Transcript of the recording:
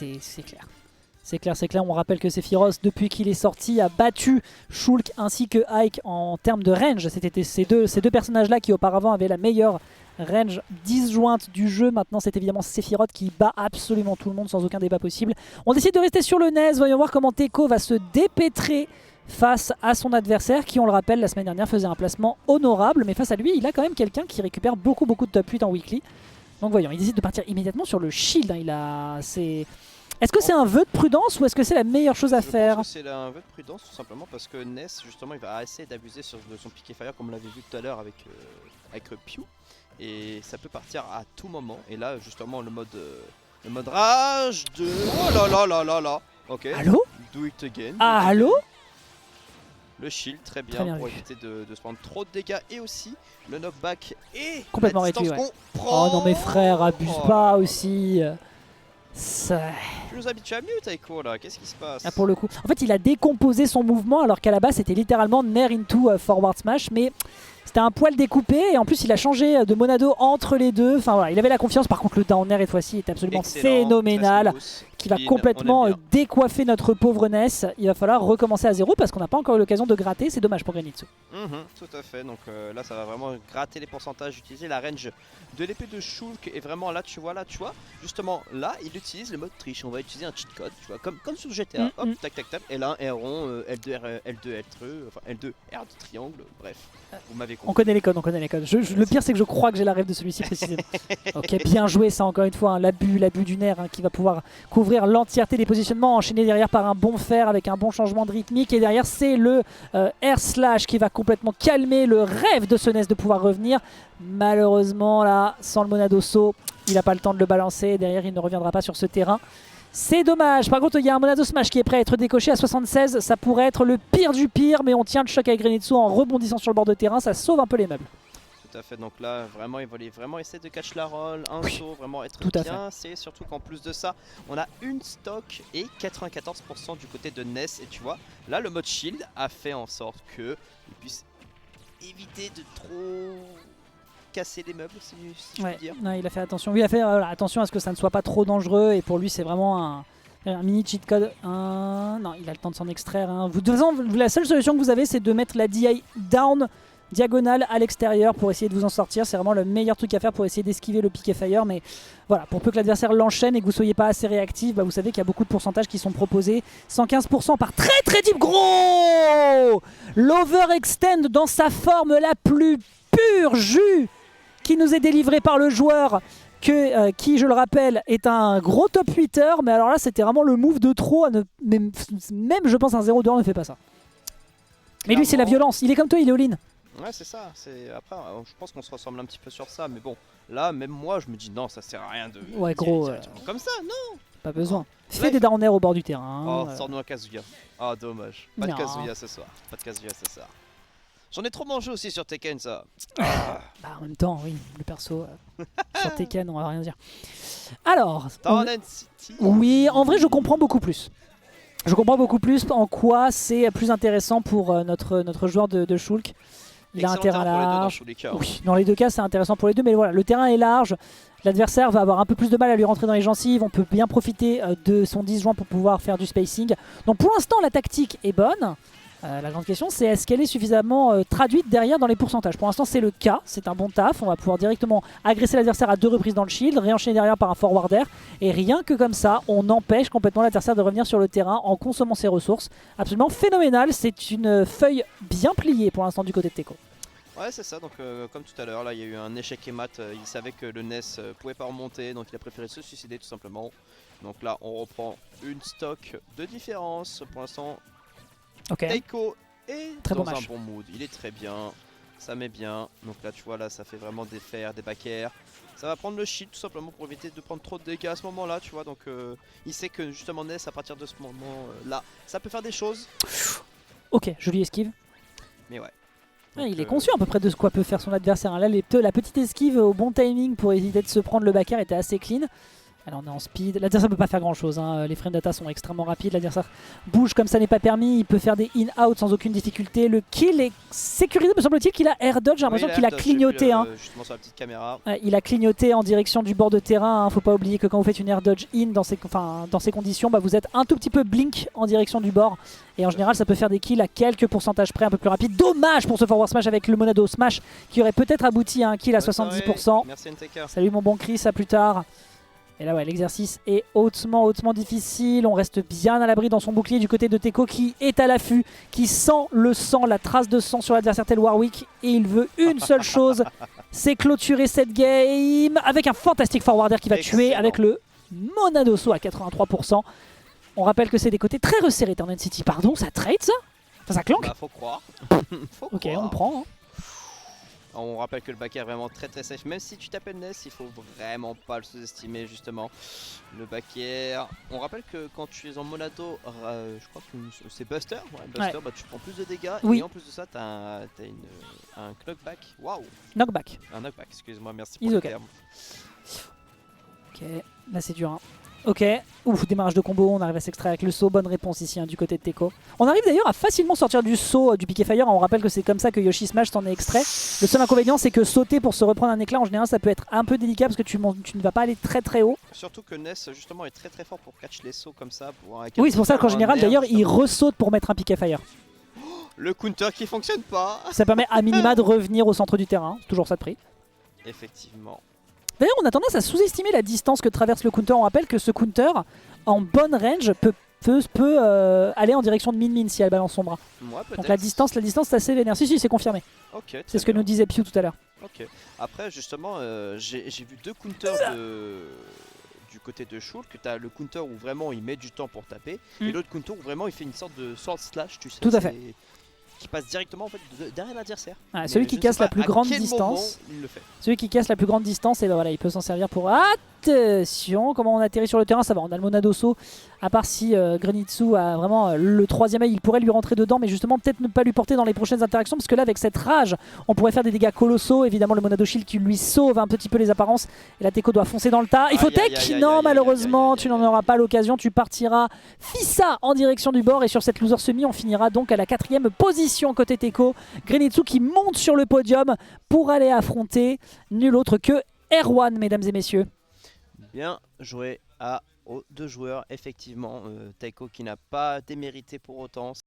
C'est clair. C'est clair, on rappelle que Sephiroth, depuis qu'il est sorti, a battu Shulk ainsi que Ike en termes de range. C'était ces deux personnages-là qui auparavant avaient la meilleure range disjointe du jeu. Maintenant, c'est évidemment Sephiroth qui bat absolument tout le monde sans aucun débat possible. On décide de rester sur le NES. Voyons voir comment Teiko va se dépêtrer face à son adversaire qui, on le rappelle, la semaine dernière faisait un placement honorable. Mais face à lui, il a quand même quelqu'un qui récupère beaucoup de top 8 en weekly. Donc voyons, il décide de partir immédiatement sur le shield. Est-ce que c'est un vœu de prudence ou est-ce que c'est la meilleure chose à faire? Je pense que c'est un vœu de prudence tout simplement parce que Ness justement il va essayer d'abuser sur son piqué fire comme on l'avait vu tout à l'heure avec Pew. Et ça peut partir à tout moment. Et là justement le mode rage de... Oh là là là là là. Ok. Allô? Do it again. Ah allô? Le shield très bien pour éviter de se prendre trop de dégâts et aussi le knockback et complètement réduit. Ouais. Oh non mais frère, abuse pas aussi. Ça... Tu nous habitues à mieux Taiko là, qu'est-ce qui se passe? Ah, pour le coup. En fait il a décomposé son mouvement alors qu'à la base c'était littéralement Nair into forward smash, mais c'était un poil découpé et en plus il a changé de Monado entre les deux. Enfin voilà, il avait la confiance. Par contre le down air cette fois-ci est absolument phénoménal, qui va complètement décoiffer notre pauvre Ness. Il va falloir recommencer à zéro parce qu'on n'a pas encore eu l'occasion de gratter, c'est dommage pour Grenitsu. Tout à fait, donc là ça va vraiment gratter les pourcentages, utiliser la range de l'épée de Shulk et vraiment là tu vois, justement là il utilise le mode triche, on va utiliser un cheat code, tu vois, comme sur GTA, hop, tac tac tac, L1, R rond, L2, L2, enfin L2, R de triangle, bref, vous m'avez compris. On connaît les codes, le pire c'est que je crois que j'ai la rêve de celui-ci précisément. Ok, bien joué ça encore une fois, hein, l'abus du nerf hein, qui va pouvoir couvrir l'entièreté des positionnements, enchaîné derrière par un bon fer avec un bon changement de rythmique et derrière c'est le air slash qui va complètement calmer le rêve de ce NES de pouvoir revenir. Malheureusement là, sans le Monado saut, il n'a pas le temps de le balancer et derrière il ne reviendra pas sur ce terrain. C'est dommage. Par contre il y a un Monado Smash qui est prêt à être décoché à 76, ça pourrait être le pire du pire, mais on tient le choc avec Grenitsu en rebondissant sur le bord de terrain, ça sauve un peu les meubles. Tout à fait, donc là vraiment il voulait vraiment essayer de catch la roll, un saut, vraiment être bien. C'est surtout qu'en plus de ça, on a une stock et 94% du côté de Ness. Et tu vois, là le mode shield a fait en sorte que il puisse éviter de trop casser les meubles, si je puis dire. Non, il a fait attention. Oui, il a fait attention à ce que ça ne soit pas trop dangereux. Et pour lui, c'est vraiment un mini cheat code. Non, il a le temps de s'en extraire. Hein. De toute façon, la seule solution que vous avez, c'est de mettre la DI down diagonale à l'extérieur pour essayer de vous en sortir. C'est vraiment le meilleur truc à faire pour essayer d'esquiver le piqué fire. Mais voilà, pour peu que l'adversaire l'enchaîne et que vous soyez pas assez réactif, bah vous savez qu'il y a beaucoup de pourcentages qui sont proposés. 115% par très deep. Gros l'overextend dans sa forme la plus pure jus qui nous est délivré par le joueur qui, je le rappelle, est un gros top 8er. Mais alors là, c'était vraiment le move de trop. Même je pense un 0-2 ne fait pas ça. Mais lui, c'est la violence. Il est comme toi, il est all-in. Ouais, c'est ça. Après, je pense qu'on se ressemble un petit peu sur ça. Mais bon, là, même moi, je me dis non, ça sert à rien de... Ouais, gros. Comme ça, non. Pas besoin. Fais des down air au bord du terrain. Oh, sors-nous un Kazuya. Oh, dommage. Pas de Kazuya ce soir. J'en ai trop mangé aussi sur Tekken, ça. Bah, en même temps, oui, le perso sur Tekken, on va rien dire. Alors, oui, en vrai, je comprends beaucoup plus. Je comprends beaucoup plus en quoi c'est plus intéressant pour notre joueur de Shulk. Il a un terrain large. Oui, dans les deux cas, c'est intéressant pour les deux, mais voilà, le terrain est large. L'adversaire va avoir un peu plus de mal à lui rentrer dans les gencives. On peut bien profiter de son disjoint pour pouvoir faire du spacing. Donc pour l'instant, la tactique est bonne. La grande question, c'est est-ce qu'elle est suffisamment traduite derrière dans les pourcentages. Pour l'instant, c'est le cas. C'est un bon taf. On va pouvoir directement agresser l'adversaire à 2 reprises dans le shield, réenchaîner derrière par un forward air. Et rien que comme ça, on empêche complètement l'adversaire de revenir sur le terrain en consommant ses ressources. Absolument phénoménal. C'est une feuille bien pliée pour l'instant du côté de Teiko. Ouais, c'est ça. Donc, comme tout à l'heure, là, il y a eu un échec et mat. Il savait que le NES pouvait pas remonter, donc il a préféré se suicider tout simplement. Donc là, on reprend une stock de différence. Pour l'instant, Teiko est dans un bon mood. Il est très bien. Ça met bien. Donc là, tu vois, là, ça fait vraiment des fers, des back air. Ça va prendre le shield tout simplement pour éviter de prendre trop de dégâts à ce moment-là, tu vois. Donc, il sait que justement, NES, à partir de ce moment-là, ça peut faire des choses. Ok, jolie esquive. Mais ouais. Donc, il est conscient à peu près de ce quoi peut faire son adversaire. Là, la petite esquive au bon timing pour éviter de se prendre le back air était assez clean. Alors on est en speed. L'adversaire ne peut pas faire grand chose, hein. Les frame data sont extrêmement rapides. L'adversaire bouge comme ça n'est pas permis. Il peut faire des in-out sans aucune difficulté. Le kill est sécurisé, me semble-t-il qu'il a air dodge. J'ai l'impression qu'il a clignoté. Justement sur la petite caméra. Il a clignoté en direction du bord de terrain. Faut pas oublier que quand vous faites une air dodge in dans ces conditions, vous êtes un tout petit peu blink en direction du bord. Et en général ça peut faire des kills à quelques pourcentages près un peu plus rapide. Dommage pour ce forward smash avec le Monado smash qui aurait peut-être abouti à un kill à 70%. Merci NTK. Salut mon bon Chris, à plus tard. Et là ouais, l'exercice est hautement difficile. On reste bien à l'abri dans son bouclier du côté de Teco qui est à l'affût, qui sent le sang, la trace de sang sur l'adversaire tel Warwick. Et il veut une seule chose, c'est clôturer cette game avec un fantastique forwarder qui va tuer avec le Monadoso à 83%. On rappelle que c'est des côtés très resserrés Eternal City. Pardon, ça trade ça? Enfin ça clank? Bah, faut croire. Ok, on prend. Hein. On rappelle que le back est vraiment très safe, même si tu t'appelles Ness, il faut vraiment pas le sous-estimer justement. Le back air. On rappelle que quand tu es en Monado, je crois que c'est Buster. Ouais, Buster, ouais. Tu prends plus de dégâts et en plus de ça, t'as un knockback. Waouh! Knockback. Un knockback, excuse-moi, merci pour le terme. Ok, là c'est dur. Hein. Ok, ouf, démarrage de combo, on arrive à s'extraire avec le saut, bonne réponse ici du côté de Teco. On arrive d'ailleurs à facilement sortir du saut du piqué fire, on rappelle que c'est comme ça que Yoshi Smash s'en est extrait. Le seul inconvénient c'est que sauter pour se reprendre un éclat en général ça peut être un peu délicat parce que tu ne vas pas aller très haut. Surtout que Ness justement est très fort pour catch les sauts comme ça. Oui c'est pour ça qu'en général d'ailleurs il ressaute pour mettre un piqué fire. Le counter qui fonctionne pas. Ça permet à minima de revenir au centre du terrain, toujours ça de prix. Effectivement. D'ailleurs, on a tendance à sous-estimer la distance que traverse le counter. On rappelle que ce counter, en bonne range, peut aller en direction de min-min si elle balance son bras. Ouais, donc la distance c'est assez vénère. Si, c'est confirmé. Okay, c'est ce que nous disait Pew tout à l'heure. Ok. Après, justement, j'ai vu deux counters du côté de Shul, que tu as le counter où vraiment il met du temps pour taper, et l'autre counter où vraiment il fait une sorte de sword slash, tu sais. Tout à fait. Qui passe directement en fait derrière l'adversaire. Ah, celui qui casse la plus grande distance. Il le fait. Celui qui casse la plus grande distance, et ben voilà, il peut s'en servir pour. Attention, comment on atterrit sur le terrain, ça va. On a le Monadoso, à part si Grenitsu a vraiment le troisième œil, il pourrait lui rentrer dedans, mais justement peut-être ne pas lui porter dans les prochaines interactions, parce que là avec cette rage, on pourrait faire des dégâts colossaux. Évidemment le Monado Shield qui lui sauve un petit peu les apparences, et la Teco doit foncer dans le tas. Il faut tech. Non, malheureusement, tu n'en auras pas l'occasion, tu partiras Fissa en direction du bord, et sur cette loser semi, on finira donc à la 4ème position côté Teco. Grenitsu qui monte sur le podium pour aller affronter nul autre que Erwan, mesdames et messieurs. Bien joué aux deux joueurs, effectivement. Teco qui n'a pas démérité pour autant.